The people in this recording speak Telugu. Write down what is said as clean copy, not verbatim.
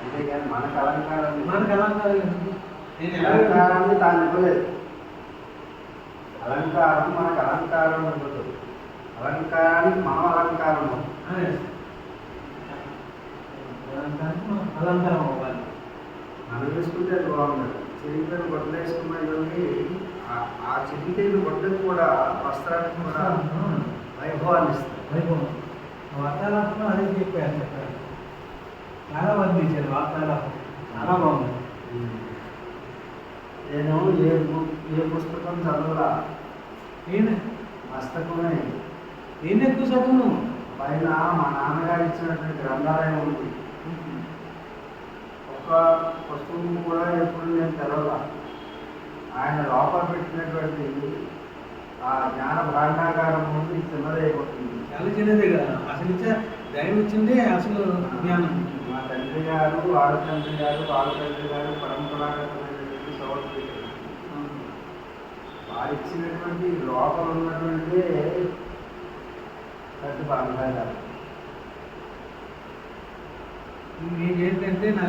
అంతేగాని మనకు అలంకారం నేను అలంకారాన్ని తాను ఇవ్వలేదు. అలంకారం మనకు అలంకారం ఇవ్వదు, అలంకారానికి మనం అలంకారం అలంకారం అవ్వాలి. మనం వేసుకుంటే అది బాగుండదు. చిరిగిపోయిన బట్టలు వేసుకున్నటువంటి ఆ చిరిగిపోయిన బట్టలు కూడా వస్త్రానికి కూడా వైభవాన్ని ఇస్తుంది. వైభవం వార్తాలాపంలో అదే చెప్పారు చెప్పారు. చాలా వర్ణించారు వార్తాలాపం, చాలా బాగుంది. నేను ఏ పుస్తకం చదవలా, నేను మస్తకమే. నేను ఎక్కువ చదువును. పైన మా నాన్నగారు ఇచ్చినటువంటి గ్రంథాలయం ఉంది. ఒక పుస్తకం కూడా ఎప్పుడు నేను తెలవాల. ఆయన లోపల పెట్టినటువంటి ఆ జ్ఞాన భాండాగారం ముందు చిన్నదైపోతుంది. చాలా చిన్నదే కదా అసలు. దైవం ఇచ్చిందే అసలు జ్ఞానం. మా తండ్రి గారు, వాళ్ళ తండ్రి గారు, వాళ్ళ తండ్రి గారు పరంపరాగతమైనటువంటి సోదరులు. వారు ఇచ్చినటువంటి లోపల ఉన్నటువంటి పెద్ద భాండాగారం. ఏంటంటే